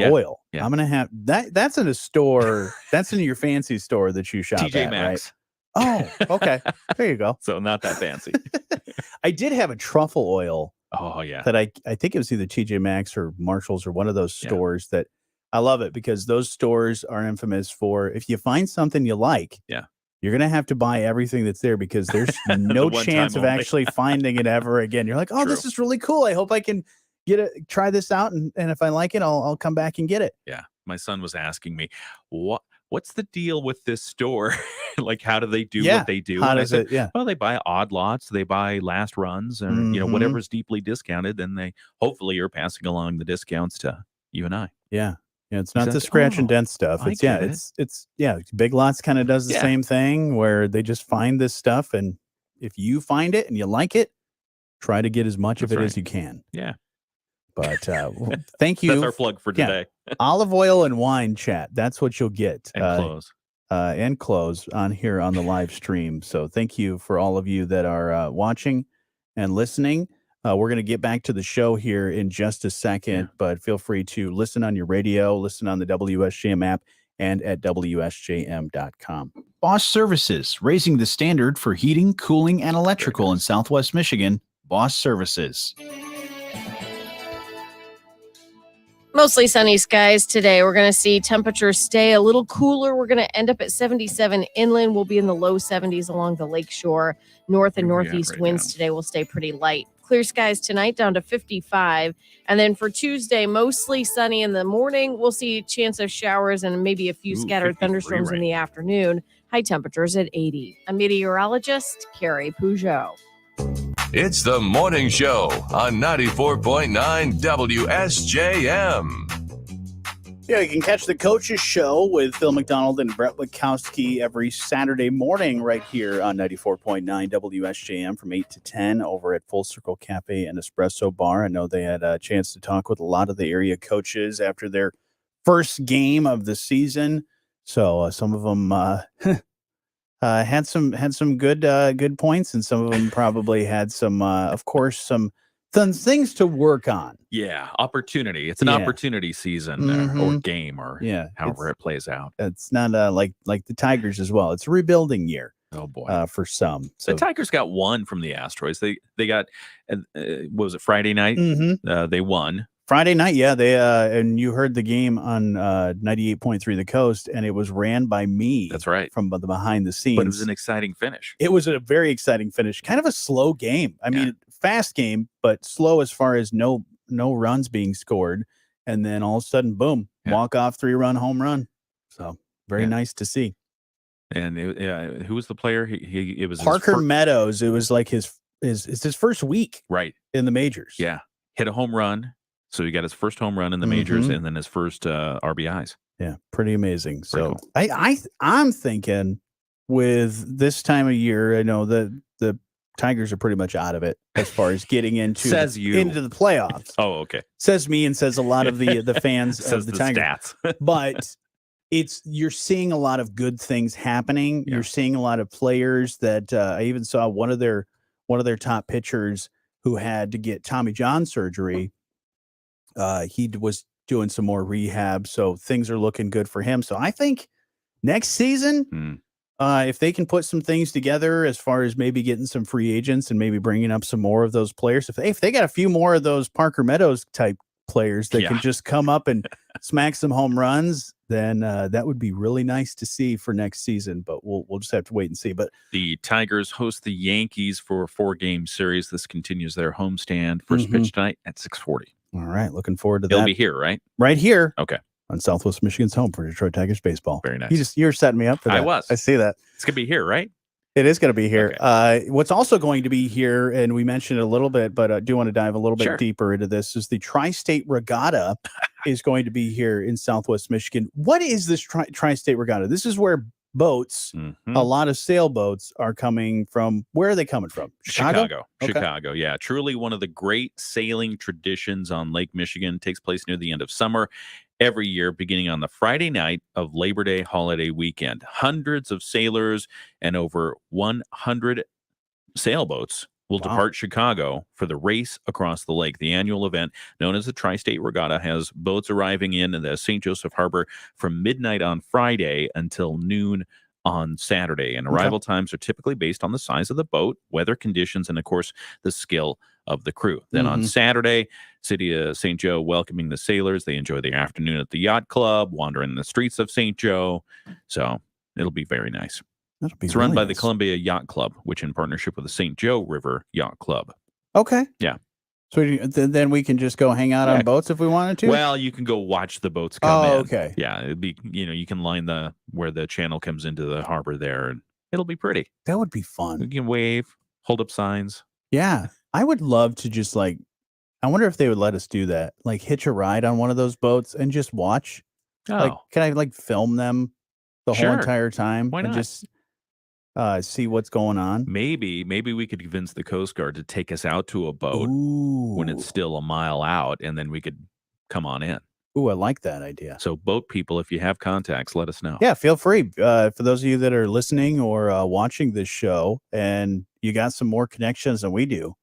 oil. I'm gonna have that. That's in a store. That's in your fancy store that you shop
TJ
at,
Maxx.
Oh, okay. There you go.
So not that fancy.
I did have a truffle oil.
Oh, yeah.
That I think it was either TJ Maxx or Marshall's or one of those stores that I love it because those stores are infamous for if you find something you like, you're going to have to buy everything that's there because there's no chance of actually finding it ever again. You're like, oh, this is really cool. I hope I can try this out. And if I like it, I'll come back and get it.
Yeah. My son was asking me, what's the deal with this store? Like, how do they do what they do?
How
and
does
I said,
it? Yeah.
Well, they buy odd lots, they buy last runs, and whatever's deeply discounted, then they hopefully are passing along the discounts to you and I.
Yeah. Yeah. It's not the scratch and dent stuff. It's Big Lots kind of does the same thing where they just find this stuff. And if you find it and you like it, try to get as much of it as you can.
Yeah.
But thank you.
That's our plug for today.
Olive oil and wine chat. That's what you'll get.
And
close on here on the live stream. So thank you for all of you that are watching and listening. We're going to get back to the show here in just a second, but feel free to listen on your radio, listen on the WSJM app, and at WSJM.com. Boss Services, raising the standard for heating, cooling, and electrical in Southwest Michigan. Boss Services.
Mostly sunny skies today. We're going to see temperatures stay a little cooler. We're going to end up at 77 inland. We'll be in the low 70s along the lakeshore. North and northeast winds today will stay pretty light. Clear skies tonight down to 55. And then for Tuesday, mostly sunny in the morning. We'll see a chance of showers and maybe a few scattered thunderstorms in the afternoon. High temperatures at 80. I'm meteorologist Carrie Peugeot.
It's the morning show on 94.9 WSJM.
Yeah, you can catch the Coaches Show with Phil McDonald and Brett Witkowski every Saturday morning right here on 94.9 WSJM from 8 to 10 over at Full Circle Cafe and Espresso Bar. I know they had a chance to talk with a lot of the area coaches after their first game of the season. So some of them had some good points, and some of them probably had some, of course, some things to work on.
Yeah, opportunity. It's an opportunity season or game or however it plays out.
It's not like the Tigers as well. It's a rebuilding year.
Oh boy,
for some.
So the Tigers got one from the Asteroids. They got what was it, Friday night? They won.
Friday night, they and you heard the game on 98.3 The Coast, and it was ran by me.
That's right.
From the behind the scenes.
But it was an exciting finish.
It was a very exciting finish. Kind of a slow game. I mean, fast game, but slow as far as no runs being scored. And then all of a sudden, boom, walk-off 3-run home run. So very nice to see.
And who was the player? It was
Parker Meadows. It was like his first week in the majors.
Yeah, hit a home run. So he got his first home run in the majors, and then his first RBIs.
Yeah, pretty amazing.
Pretty
so
cool.
I'm thinking with this time of year, I know the Tigers are pretty much out of it as far as getting into into the playoffs.
Oh, okay.
Says me and says a lot of the fans of the Tigers.
Stats.
But you're seeing a lot of good things happening. You're seeing a lot of players that I even saw one of their top pitchers who had to get Tommy John surgery. He was doing some more rehab, so things are looking good for him. So I think next season, if they can put some things together as far as maybe getting some free agents and maybe bringing up some more of those players, if they got a few more of those Parker Meadows type players that can just come up and smack some home runs, then that would be really nice to see for next season. But we'll just have to wait and see. But
the Tigers host the Yankees for a 4-game series. This continues their homestand. First pitch tonight at 6:40.
All right, looking forward to that.
He'll be here, right?
Right here.
Okay.
On Southwest Michigan's home for Detroit Tigers baseball.
Very nice.
You're setting me up for that.
I was.
I see that.
It's gonna be here, right?
It is going to be here. Okay. What's also going to be here, and we mentioned it a little bit, but I do want to dive a little bit deeper into this, is the Tri-State Regatta is going to be here in Southwest Michigan. What is this Tri-State Regatta? This is where boats, a lot of sailboats are coming from. Where are they coming from?
Chicago.
Okay.
Chicago. Yeah. Truly one of the great sailing traditions on Lake Michigan. Takes place near the end of summer every year, beginning on the Friday night of Labor Day holiday weekend. Hundreds of sailors and over 100 sailboats will depart Chicago for the race across the lake. The annual event, known as the Tri-State Regatta, has boats arriving in the St. Joseph Harbor from midnight on Friday until noon on Saturday, and arrival times are typically based on the size of the boat, weather conditions, and of course the skill of the crew. Then on Saturday, City of St. Joe welcoming the sailors. They enjoy their afternoon at the yacht club, wandering the streets of St. Joe. So it'll be very nice. It's run by the Columbia Yacht Club, which in partnership with the St. Joe River Yacht Club.
Okay.
Yeah.
So then we can just go hang out on boats if we wanted to?
Well, you can go watch the boats come in.
Okay.
Yeah, it'd be, you can line where the channel comes into the harbor there, and it'll be pretty.
That would be fun.
You can wave, hold up signs.
Yeah. I would love to just I wonder if they would let us do that. Like hitch a ride on one of those boats and just watch.
Oh.
Can I film them the whole entire time?
Why not?
And just see what's going on?
Maybe we could convince the Coast Guard to take us out to a boat when it's still a mile out, and then we could come on in.
Ooh, I like that idea.
So boat people, if you have contacts, let us know.
Yeah, feel free. For those of you that are listening or watching this show and you got some more connections than we do.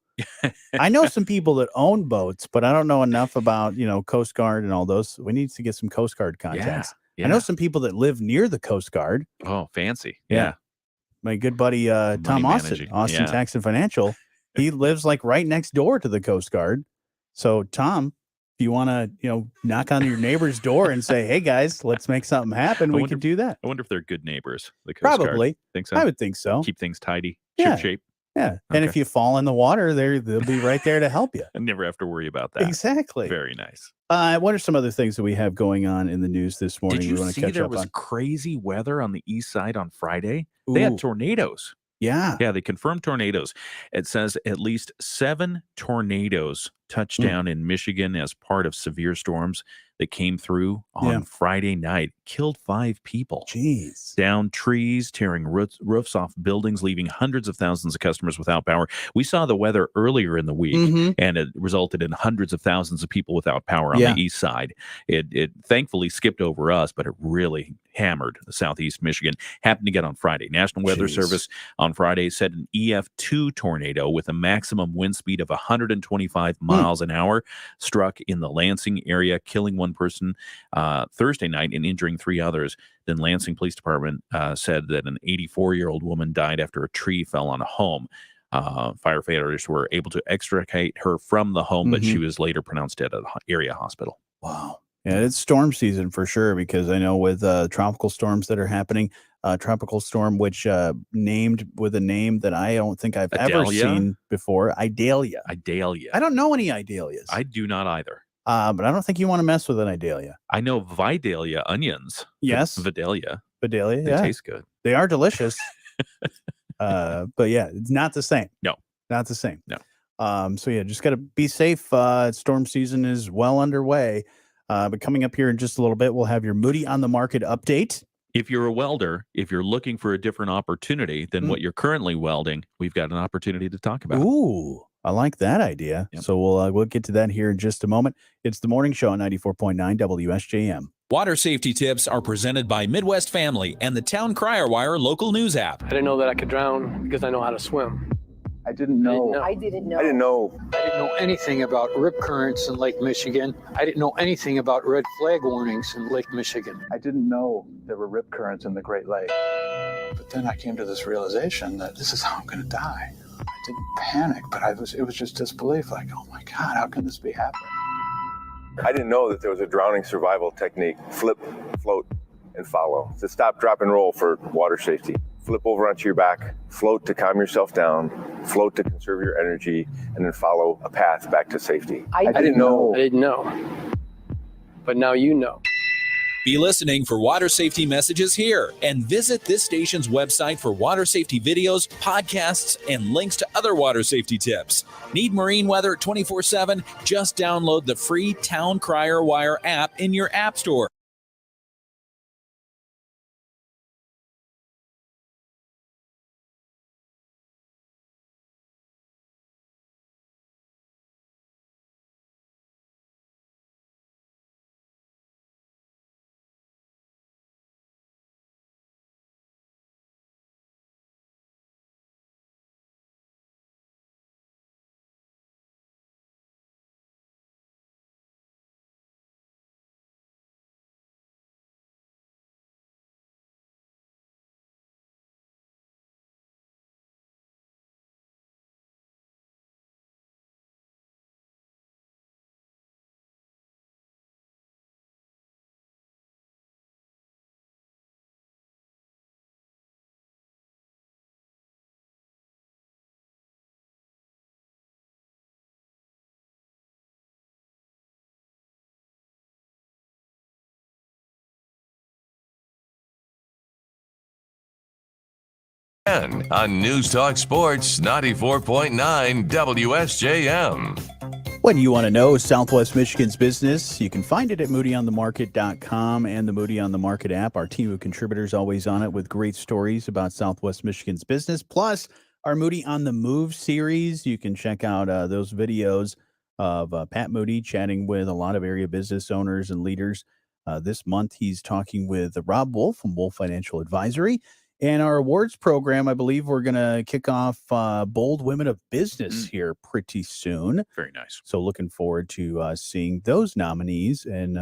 I know some people that own boats, but I don't know enough about, Coast Guard and all those. We need to get some Coast Guard contacts.
Yeah.
I know some people that live near the Coast Guard.
Oh, fancy.
Yeah. My good buddy Tom Austin, Tax and Financial. He lives right next door to the Coast Guard. So Tom, if you want to, knock on your neighbor's door and say, "Hey guys, let's make something happen," we could do that.
I wonder if they're good neighbors. The Coast
Probably.
Guard. Think so?
I would think so.
Keep things tidy,
Yeah.
shape.
Yeah. And if you fall in the water, they'll be right there to help you.
I never have to worry about that.
Exactly.
Very nice.
What are some other things that we have going on in the news this morning?
Did you
we want
see
to catch
there
up
was
on?
crazy weather on the east side on Friday? They had
Ooh.
tornadoes.
Yeah.
Yeah, they confirmed tornadoes. It says at least 7 tornadoes touched down in Michigan as part of severe storms that came through on Friday night, killed 5 people.
Jeez.
Down trees, tearing roofs off buildings, leaving hundreds of thousands of customers without power. We saw the weather earlier in the week, and it resulted in hundreds of thousands of people without power on the east side. It thankfully skipped over us, but it really hammered the southeast Michigan. Happened to get on Friday. National Weather Service on Friday said an EF2 tornado with a maximum wind speed of 125 miles an hour struck in the Lansing area, killing 1 person Thursday night and injuring 3 others. Then Lansing Police Department said that an 84-year-old woman died after a tree fell on a home. Firefighters were able to extricate her from the home, but she was later pronounced dead at an area hospital.
Wow. Yeah, it's storm season for sure, because I know with tropical storms that are happening, tropical storm, which named with a name that I don't think I've ever seen before, Idalia.
Idalia.
I don't know any Idalias.
I do not either.
But I don't think you want to mess with an Idalia.
I know Vidalia onions.
Yes.
Vidalia.
Vidalia,
They taste good.
They are delicious. But yeah, it's not the same.
No.
Not the same.
No.
So yeah, just got to be safe. Storm season is well underway. But coming up here in just a little bit, we'll have your Moody on the Market update.
If you're a welder, if you're looking for a different opportunity than what you're currently welding, we've got an opportunity to talk about.
Ooh, I like that idea.
Yep.
So we'll get to that here in just a moment. It's the morning show on 94.9 WSJM.
Water safety tips are presented by Midwest Family and the Town Crier Wire local news app.
I didn't know that I could drown because I know how to swim.
I didn't know.
I didn't know.
I didn't know.
I didn't know anything about rip currents in Lake Michigan. I didn't know anything about red flag warnings in Lake Michigan.
I didn't know there were rip currents in the Great Lake. But then I came to this realization that this is how I'm going to die. I didn't panic, but it was just disbelief. Like, oh my God, how can this be happening?
I didn't know that there was a drowning survival technique, flip, float, and follow. It's a stop, drop, and roll for water safety. Flip over onto your back, float to calm yourself down, float to conserve your energy, and then follow a path back to safety.
I didn't know. I didn't know. But now you know.
Be listening for water safety messages here and visit this station's website for water safety videos, podcasts, and links to other water safety tips. Need marine weather 24/7? Just download the free Town Crier Wire app in your app store.
Ken on News Talk Sports 94.9 WSJM.
When you want to know Southwest Michigan's business, you can find it at moodyonthemarket.com and the Moody on the Market app. Our team of contributors always on it with great stories about Southwest Michigan's business. Plus, our Moody on the Move series. You can check out those videos of Pat Moody chatting with a lot of area business owners and leaders. This month, he's talking with Rob Wolf from Wolf Financial Advisory. And our awards program, I believe we're going to kick off Bold Women of Business here pretty soon.
Very nice.
So looking forward to seeing those nominees and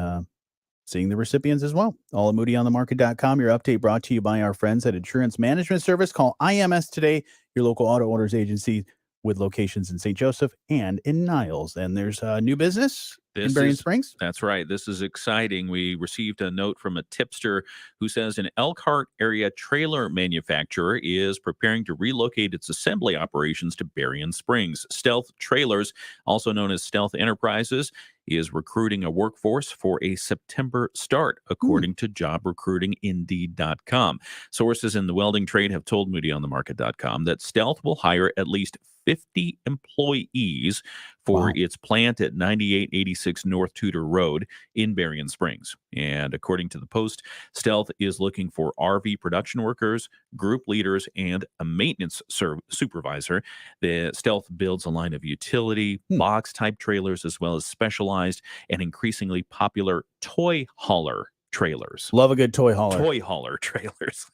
seeing the recipients as well. All at moodyonthemarket.com. Your update brought to you by our friends at Insurance Management Service. Call IMS today, your local auto owners agency with locations in St. Joseph and in Niles. And there's new business in Berrien Springs.
That's right. This is exciting. We received a note from a tipster who says an Elkhart area trailer manufacturer is preparing to relocate its assembly operations to Berrien Springs. Stealth Trailers, also known as Stealth Enterprises, is recruiting a workforce for a September start, according to jobrecruitingindeed.com. Sources in the welding trade have told moodyonthemarket.com that Stealth will hire at least 50 employees for its plant at 9886 North Tudor Road in Berrien Springs. And according to the Post, Stealth is looking for RV production workers, group leaders, and a maintenance supervisor. The Stealth builds a line of utility, box-type trailers, as well as specialized and increasingly popular toy hauler trailers.
Love a good toy hauler.
Toy hauler trailers.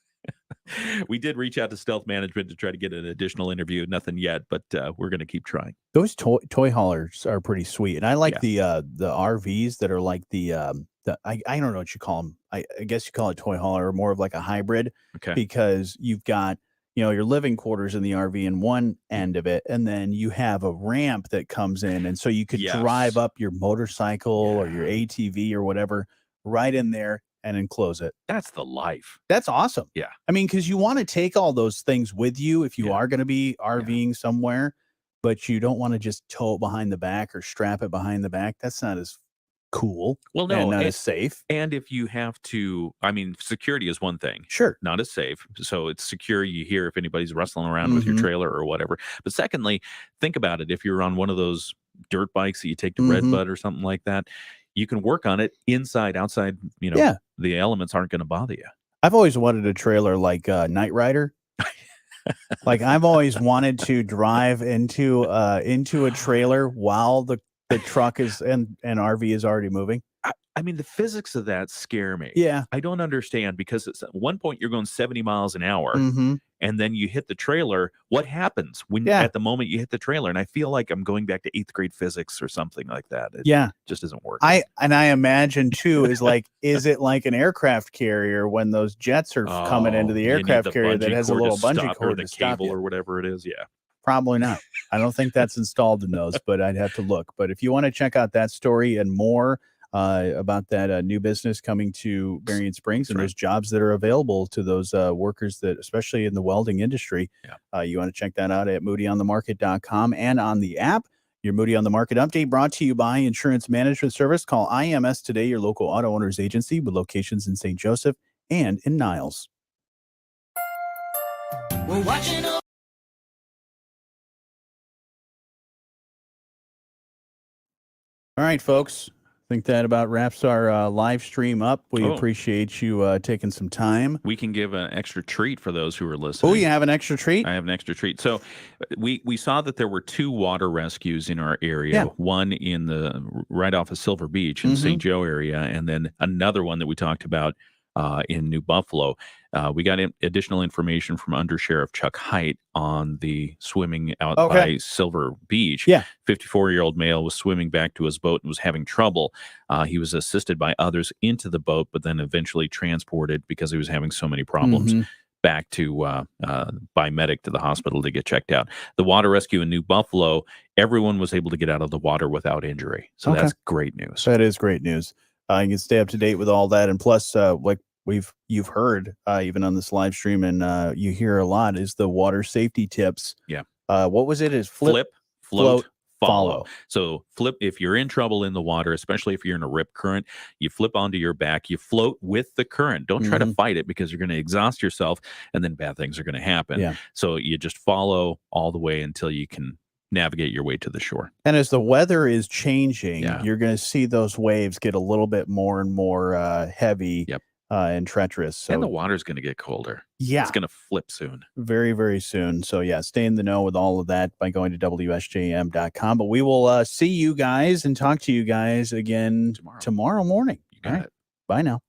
We did reach out to Stealth Management to try to get an additional interview. Nothing yet, but we're going to keep trying.
Those toy haulers are pretty sweet, and I like the RVs that are like the I don't know what you call them. I guess you call it toy hauler, or more of like a hybrid, because you've got your living quarters in the RV in one end of it, and then you have a ramp that comes in, and so you could drive up your motorcycle or your ATV or whatever right in there and enclose it.
That's the life.
That's awesome.
Yeah.
I mean, because you want to take all those things with you if you are going to be RVing somewhere, but you don't want to just tow it behind the back or strap it behind the back. That's not as cool.
Well, no,
and not as safe.
And if you have to, I mean, security is one thing.
Sure.
Not as safe. So it's secure. You hear if anybody's wrestling around with your trailer or whatever. But secondly, think about it. If you're on one of those dirt bikes that you take to Redbud or something like that, you can work on it inside, outside, the elements aren't going to bother you.
I've always wanted a trailer like Knight Rider. Like I've always wanted to drive into a trailer while the truck is and RV is already moving.
I mean, the physics of that scare me.
Yeah.
I don't understand, because at one point you're going 70 miles an hour and then you hit the trailer. What happens when at the moment you hit the trailer? And I feel like I'm going back to 8th grade physics or something like that. It just isn't working.
I imagine too is it like an aircraft carrier when those jets are coming into the aircraft carrier that has a little bungee cord
to stop, or the cable or whatever it is. Yeah.
Probably not. I don't think that's installed in those, but I'd have to look. But if you want to check out that story and more about that new business coming to Berrien Springs, and those jobs that are available to those workers, that especially in the welding industry, you want to check that out at moodyonthemarket.com and on the app. Your Moody on the Market update brought to you by Insurance Management Service. Call IMS today, your local auto owners agency with locations in St. Joseph and in Niles.
We're watching.
All right, folks. I think that about wraps our live stream up. We appreciate you taking some time.
We can give an extra treat for those who are listening.
Oh, you have an extra treat?
I have an extra treat. So we saw that there were 2 water rescues in our area, one in right off of Silver Beach in St. Joe area, and then another one that we talked about in New Buffalo. We got additional information from Undersheriff Chuck Height on the swimming out by Silver Beach. 54-year-old male was swimming back to his boat and was having trouble. He was assisted by others into the boat, but then eventually transported, because he was having so many problems, back to by medic to the hospital to get checked out. The water rescue in New Buffalo, everyone was able to get out of the water without injury. So that's great news.
That is great news. You can stay up to date with all that, and plus, like you've heard even on this live stream, and you hear a lot, is the water safety tips.
Yeah.
What was it? Is
flip, float,
Follow.
So flip, if you're in trouble in the water, especially if you're in a rip current, you flip onto your back, you float with the current. Don't try to fight it because you're going to exhaust yourself and then bad things are going to happen.
Yeah.
So you just follow all the way until you can navigate your way to the shore.
And as the weather is changing,
Yeah.
you're going to see those waves get a little bit more and more heavy and treacherous. So
And the water's going to get colder.
Yeah.
It's going to flip soon.
very, very soon. So yeah, stay in the know with all of that by going to WSJM.com. But we will see you guys and talk to you guys again tomorrow morning.
You got it.
Bye now.